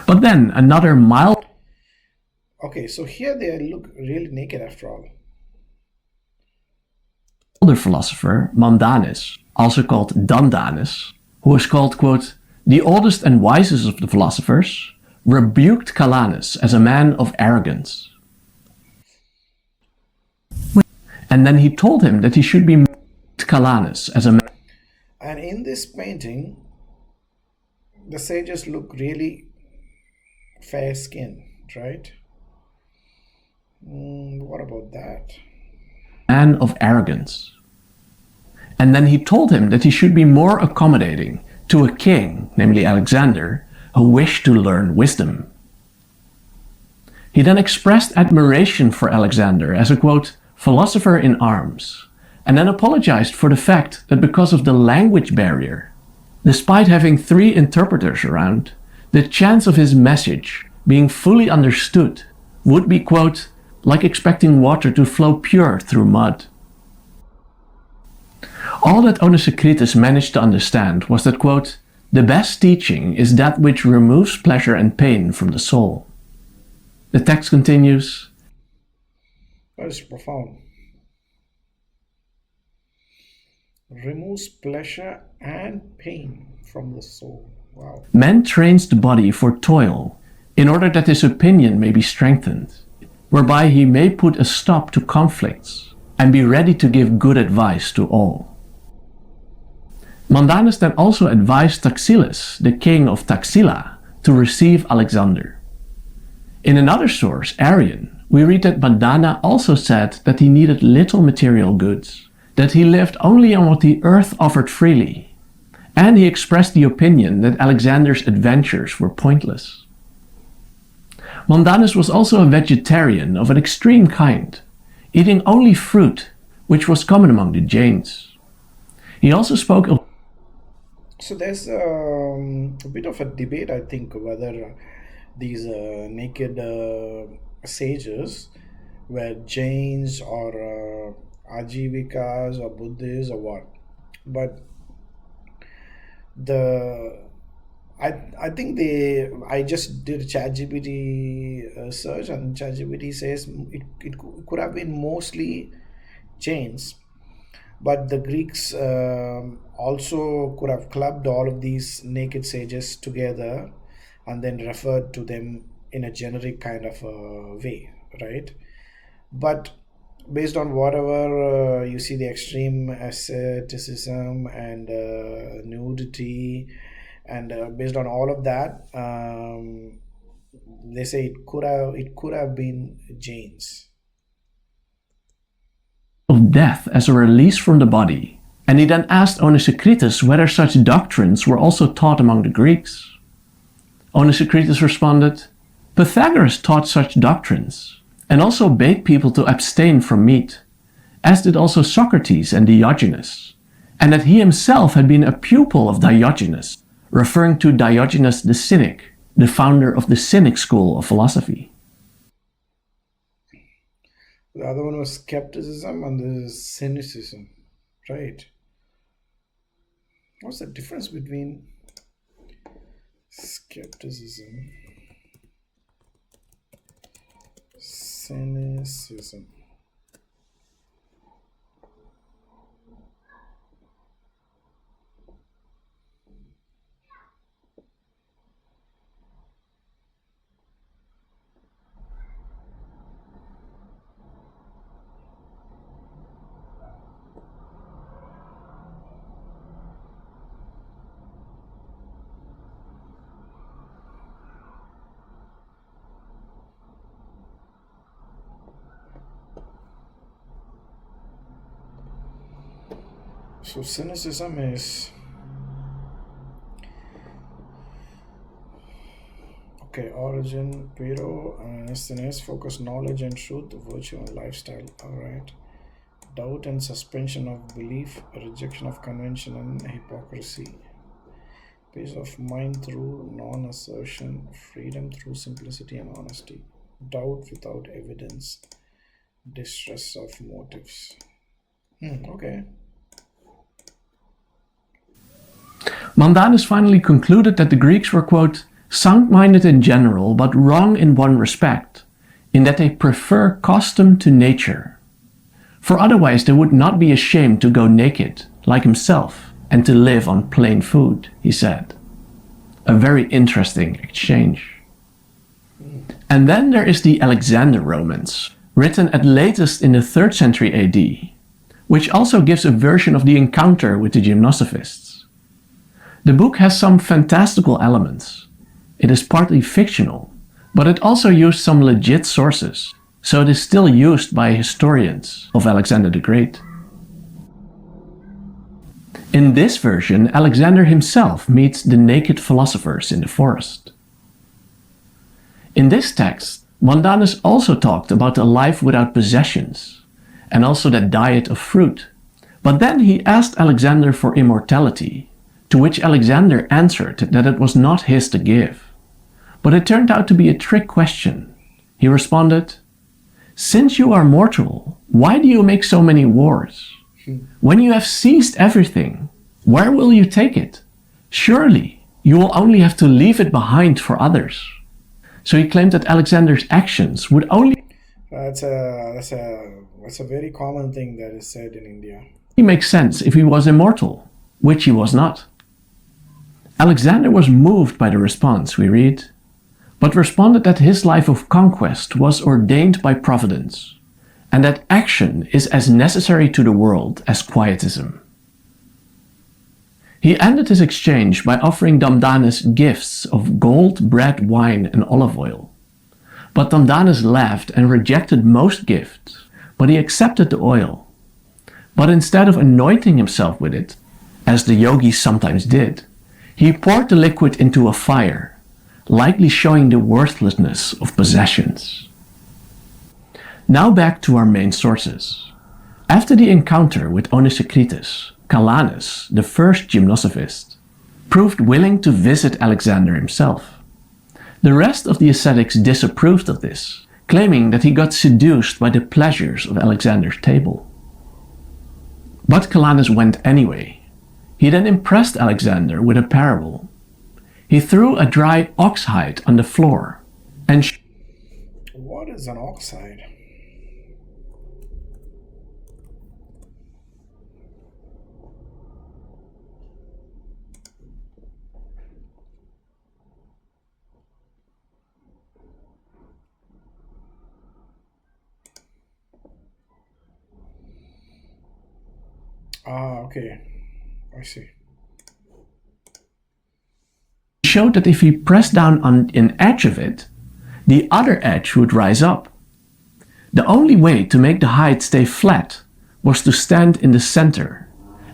But then another milder Okay, so here they look really naked after all. philosopher, Mandanus, also called Dandanus, who was called, quote, the oldest and wisest of the philosophers, rebuked Calanus as a man of arrogance. And then he told him that he should be Calanus as a man. And in this painting, the sages look really fair skinned, right? What about that? Man of arrogance. And then he told him that he should be more accommodating to a king, namely Alexander, who wished to learn wisdom. He then expressed admiration for Alexander as a, quote, philosopher in arms, and then apologized for the fact that because of the language barrier, despite having 3 interpreters around, the chance of his message being fully understood would be, quote, like expecting water to flow pure through mud. All that Onesicritus managed to understand was that, quote, the best teaching is that which removes pleasure and pain from the soul. The text continues, That is profound. Removes pleasure and pain from the soul. Wow. man trains the body for toil in order that his opinion may be strengthened, whereby he may put a stop to conflicts and be ready to give good advice to all. Mandanus then also advised Taxiles, the king of Taxila, to receive Alexander. In another source, Arrian, we read that Mandana also said that he needed little material goods, that he lived only on what the earth offered freely, and he expressed the opinion that Alexander's adventures were pointless. Mandanus was also a vegetarian of an extreme kind, eating only fruit, which was common among the Jains. He also spoke of So there's a bit of a debate, I think, whether these naked sages were Jains or Ajivikas or Buddhists or what. But the I think I just did a ChatGPT search, and ChatGPT says it could have been mostly Jains, but the Greeks also could have clubbed all of these naked sages together and then referred to them in a generic kind of way, right? But based on whatever you see, the extreme asceticism and nudity, and based on all of that, they say it could have been Jains. death as a release from the body, and he then asked Onesicritus whether such doctrines were also taught among the Greeks. Onesicritus responded, Pythagoras taught such doctrines, and also bade people to abstain from meat, as did also Socrates and Diogenes, and that he himself had been a pupil of Diogenes, referring to Diogenes the Cynic, the founder of the Cynic school of philosophy. The other one was skepticism and the cynicism, right? What's the difference between skepticism, cynicism? So cynicism is okay. Origin, Piro, and Asthenes focus knowledge and truth, virtue and lifestyle. All right. Doubt and suspension of belief, rejection of convention and hypocrisy. Peace of mind through non-assertion, freedom through simplicity and honesty. Doubt without evidence, distress of motives. Okay. Mandanus finally concluded that the Greeks were, quote, sound-minded in general, but wrong in one respect, in that they prefer custom to nature. For otherwise they would not be ashamed to go naked, like himself, and to live on plain food, he said. A very interesting exchange. And then there is the Alexander Romance, written at latest in the 3rd century AD, which also gives a version of the encounter with the gymnosophists. The book has some fantastical elements. It is partly fictional, but it also used some legit sources, so it is still used by historians of Alexander the Great. In this version, Alexander himself meets the naked philosophers in the forest. In this text, Montanus also talked about a life without possessions, and also the diet of fruit, but then he asked Alexander for immortality, to which Alexander answered that it was not his to give. But it turned out to be a trick question. He responded, "Since you are mortal, why do you make so many wars? When you have seized everything, where will you take it? Surely you will only have to leave it behind for others." So he claimed that Alexander's actions would only That's a very common thing that is said in India. make sense if he was immortal, which he was not. Alexander was moved by the response, we read, but responded that his life of conquest was ordained by providence, and that action is as necessary to the world as quietism. He ended his exchange by offering Damdanus gifts of gold, bread, wine, and olive oil. But Damdanus laughed and rejected most gifts, but he accepted the oil. But instead of anointing himself with it, as the yogis sometimes did, he poured the liquid into a fire, likely showing the worthlessness of possessions. Now back to our main sources. After the encounter with Onesicritus, Calanus, the first gymnosophist, proved willing to visit Alexander himself. The rest of the ascetics disapproved of this, claiming that he got seduced by the pleasures of Alexander's table. But Calanus went anyway. He then impressed Alexander with a parable. He threw a dry ox hide on the floor and What is an oxide? Ah, okay. I see. showed that if he pressed down on an edge of it, the other edge would rise up. The only way to make the hide stay flat was to stand in the center,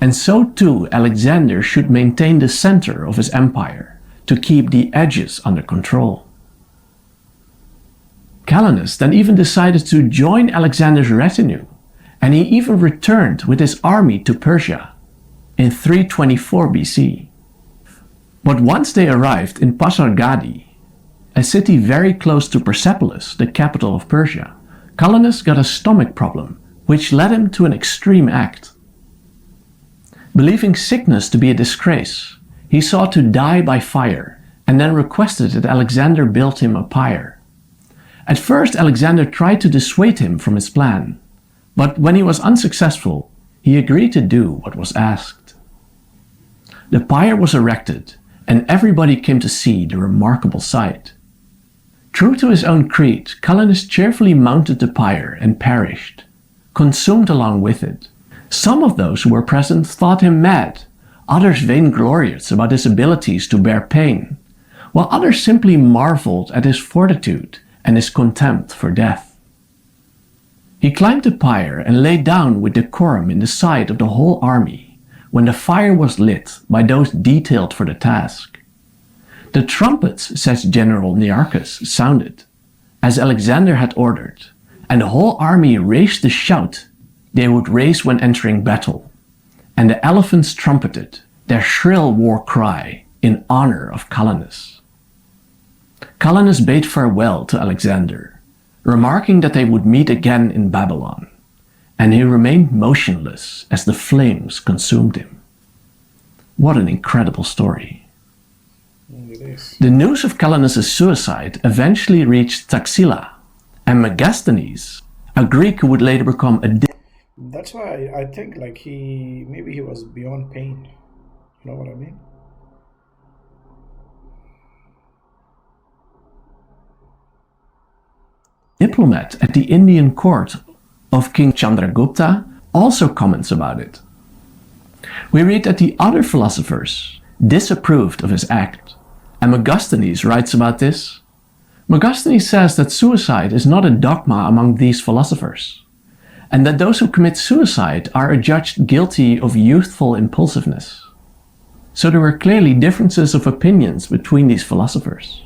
and so too Alexander should maintain the center of his empire to keep the edges under control. Calanus then even decided to join Alexander's retinue, and he even returned with his army to Persia in 324 BC. But once they arrived in Pasargadae, a city very close to Persepolis, the capital of Persia, Calanus got a stomach problem, which led him to an extreme act. Believing sickness to be a disgrace, he sought to die by fire and then requested that Alexander build him a pyre. At first Alexander tried to dissuade him from his plan, but when he was unsuccessful, he agreed to do what was asked. The pyre was erected, and everybody came to see the remarkable sight. True to his own creed, Calanus cheerfully mounted the pyre and perished, consumed along with it. Some of those who were present thought him mad, others vainglorious about his abilities to bear pain, while others simply marveled at his fortitude and his contempt for death. He climbed the pyre and lay down with decorum in the sight of the whole army, when the fire was lit by those detailed for the task. The trumpets, says General Nearchus, sounded, as Alexander had ordered, and the whole army raised the shout they would raise when entering battle, and the elephants trumpeted their shrill war cry in honor of Calanus. Calanus bade farewell to Alexander, remarking that they would meet again in Babylon, and he remained motionless as the flames consumed him. What an incredible story. It is. The news of Calanus' suicide eventually reached Taxila, and Megasthenes, a Greek who would later become a That's why I think like maybe he was beyond pain. You know what I mean? diplomat at the Indian court of King Chandragupta, also comments about it. We read that the other philosophers disapproved of his act, and Megasthenes writes about this. Megasthenes says that suicide is not a dogma among these philosophers, and that those who commit suicide are adjudged guilty of youthful impulsiveness. So there were clearly differences of opinions between these philosophers.